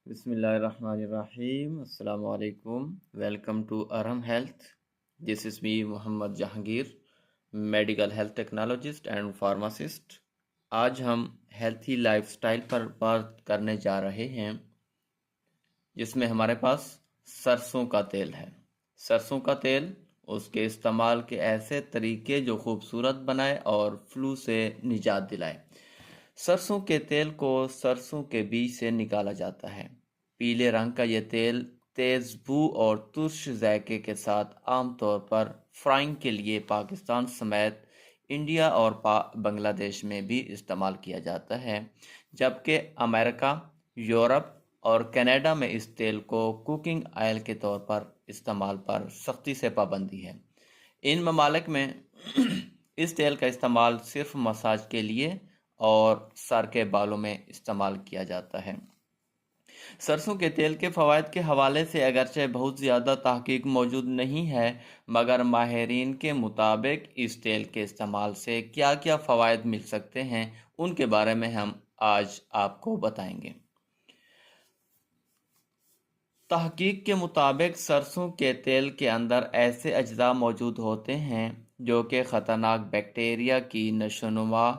Bismillahirrahmanirrahim. Assalamu alaikum. Welcome to Arham Health. This is me, Muhammad Jahangir, medical health technologist and pharmacist. आज हम healthy lifestyle पर बात करने जा रहे हैं, जिसमें हमारे पास सरसों का तेल है। सरसों का तेल, उसके इस्तेमाल के ऐसे तरीके जो खूबसूरत बनाए और फ्लू से निजात दिलाए। सरसों के तेल को सरसों के बीज से निकाला जाता है। पीले रंग का यह तेल तेज बू और तुर्श जायके के साथ आमतौर पर फ्राइंग के लिए पाकिस्तान समेत इंडिया और बांग्लादेश में भी इस्तेमाल किया जाता है, जबकि अमेरिका, यूरोप और कनाडा में इस तेल को कुकिंग ऑयल के तौर पर इस्तेमाल पर सख्ती से पाबंदी है। इन ममालिक में इस तेल का इस्तेमाल सिर्फ मसाज के लिए और सर के बालों में इस्तेमाल किया जाता है। सरसों के तेल के फ़वाइद के हवाले से अगरचे बहुत ज़्यादा तहकीक मौजूद नहीं है, मगर माहिरीन के मुताबिक इस तेल के इस्तेमाल से क्या क्या फ़वाइद मिल सकते हैं, उनके बारे में हम आज आपको बताएंगे। तहकीक के मुताबिक सरसों के तेल के अंदर ऐसे अज्जा मौजूद होते हैं जो कि ख़तरनाक बैक्टीरिया की नशोनुमा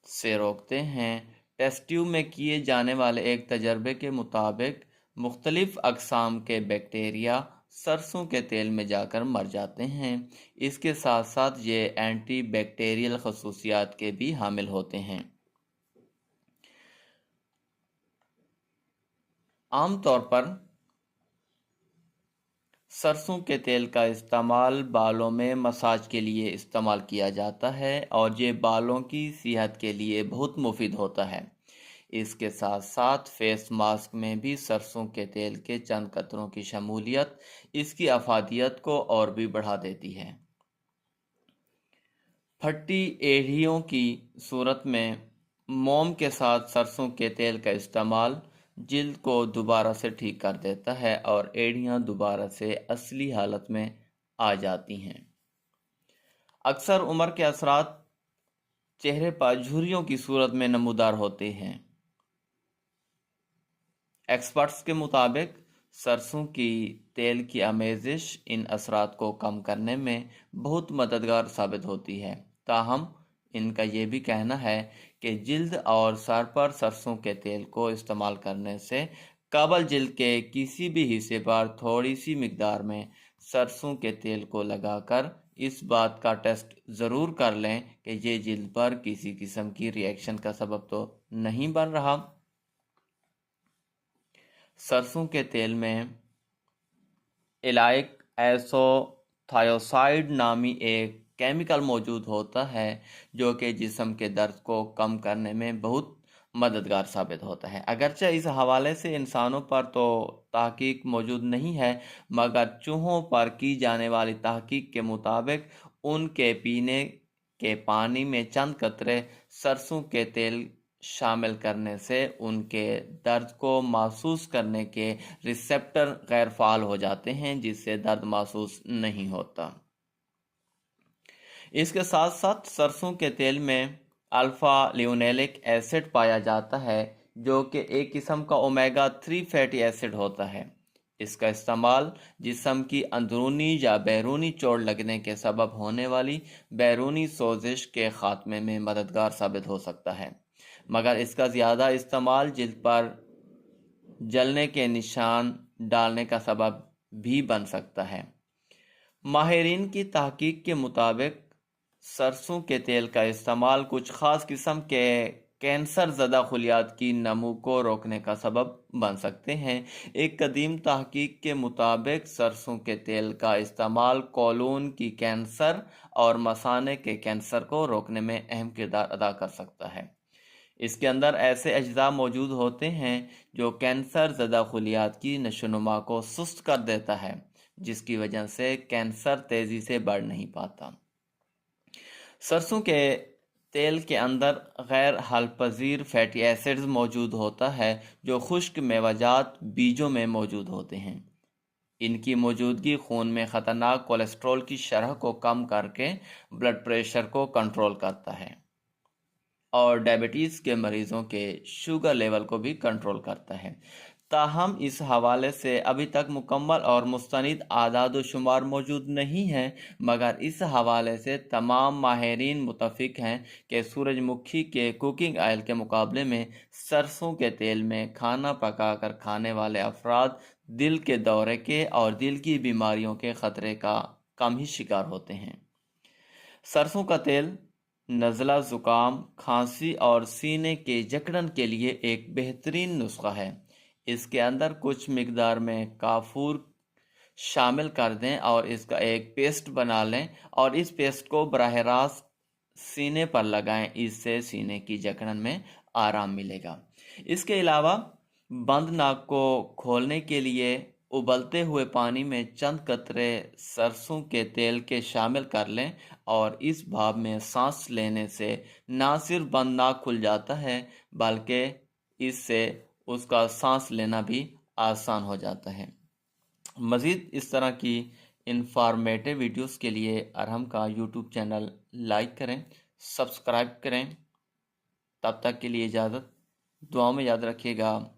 से रोकते हैं। टेस्ट ट्यूब में किए जाने वाले एक तजर्बे के मुताबिक मुख्तलिफ अक़साम के बैक्टीरिया सरसों के तेल में जाकर मर जाते हैं। इसके साथ साथ ये एंटी बैक्टीरियल खसूसियात के भी हामिल होते हैं। आमतौर पर सरसों के तेल का इस्तेमाल बालों में मसाज के लिए इस्तेमाल किया जाता है और ये बालों की सेहत के लिए बहुत मुफीद होता है। इसके साथ साथ फेस मास्क में भी सरसों के तेल के चंद कतरों की शमूलियत इसकी अफादियत को और भी बढ़ा देती है। फटी एड़ियों की सूरत में मोम के साथ सरसों के तेल का इस्तेमाल जिल्द को दोबारा से ठीक कर देता है और एड़ियाँ दोबारा से असली हालत में आ जाती हैं। अक्सर उम्र के असरात चेहरे पर झुर्रियों की सूरत में नमूदार होते हैं। एक्सपर्ट्स के मुताबिक सरसों की तेल की आमेजिश इन असरात को कम करने में बहुत मददगार साबित होती है। ताहम इनका ये भी कहना है कि जिल्द और सर पर सरसों के तेल को इस्तेमाल करने से काबल जिल्द के किसी भी हिस्से पर थोड़ी सी मिकदार में सरसों के तेल को लगाकर इस बात का टेस्ट ज़रूर कर लें कि ये जिल्द पर किसी किस्म की रिएक्शन का सबब तो नहीं बन रहा। सरसों के तेल में इलाइक एसोथायोसाइड नामी एक केमिकल मौजूद होता है जो कि जिस्म के दर्द को कम करने में बहुत मददगार साबित होता है। अगरचे इस हवाले से इंसानों पर तो तहकीक मौजूद नहीं है, मगर चूहों पर की जाने वाली तहकीक के मुताबिक उनके पीने के पानी में चंद कतरे सरसों के तेल शामिल करने से उनके दर्द को महसूस करने के रिसेप्टर गैर फाल हो जाते हैं, जिससे दर्द महसूस नहीं होता। इसके साथ साथ सरसों के तेल में अल्फा लियोनेलिक एसिड पाया जाता है जो कि एक किस्म का ओमेगा 3 फैटी एसिड होता है। इसका इस्तेमाल जिस्म की अंदरूनी या बैरूनी चोट लगने के सबब होने वाली बैरूनी सोजिश के खात्मे में मददगार साबित हो सकता है, मगर इसका ज़्यादा इस्तेमाल जिल्द पर जलने के निशान डालने का सबब भी बन सकता है। माहिरीन की तहकीक के मुताबिक सरसों के तेल का इस्तेमाल कुछ ख़ास किस्म के कैंसर ज़दा खलियात की नमू को रोकने का सबब बन सकते हैं। एक कदीम तहकीक के मुताबिक सरसों के तेल का इस्तेमाल कोलून की कैंसर और मसाने के कैंसर को रोकने में अहम किरदार अदा कर सकता है। इसके अंदर ऐसे अज्जा मौजूद होते हैं जो कैंसर ज़दा खलियात की नशोनुमा को सुस्त कर देता है, जिसकी वजह से कैंसर तेज़ी से बढ़ नहीं पाता। सरसों के तेल के अंदर गैर हल पजीर फैटी एसिड्स मौजूद होता है जो खुश्क मेवाजात बीजों में मौजूद होते हैं। इनकी मौजूदगी खून में ख़तरनाक कोलेस्ट्रॉल की शरह को कम करके ब्लड प्रेशर को कंट्रोल करता है। اور ڈائبٹیز کے مریضوں کے شوگر لیول کو بھی کنٹرول کرتا ہے۔ تاہم اس حوالے سے ابھی تک مکمل اور مستند اعداد و شمار موجود نہیں ہیں، مگر اس حوالے سے تمام ماہرین متفق ہیں کہ سورج مکھی کے کوکنگ آئل کے مقابلے میں سرسوں کے تیل میں کھانا پکا کر کھانے والے افراد دل کے دورے کے اور دل کی بیماریوں کے خطرے کا کم ہی شکار ہوتے ہیں۔ سرسوں کا تیل نزلہ، زکام، کھانسی اور سینے کے جکڑن کے لیے ایک بہترین نسخہ ہے۔ اس کے اندر کچھ مقدار میں کافور شامل کر دیں اور اس کا ایک پیسٹ بنا لیں اور اس پیسٹ کو براہ راست سینے پر لگائیں۔ اس سے سینے کی جکڑن میں آرام ملے گا۔ اس کے علاوہ بند ناک کو کھولنے کے لیے ابلتے ہوئے پانی میں چند قطرے سرسوں کے تیل کے شامل کر لیں اور اس بھاپ میں سانس لینے سے نہ صرف بند ناک کھل جاتا ہے بلکہ اس سے اس کا سانس لینا بھی آسان ہو جاتا ہے۔ مزید اس طرح کی انفارمیٹو ویڈیوز کے لیے ارہم کا یوٹیوب چینل لائک کریں، سبسکرائب کریں۔ تب تک کے لیے اجازت، دعاؤں میں یاد رکھیے گا۔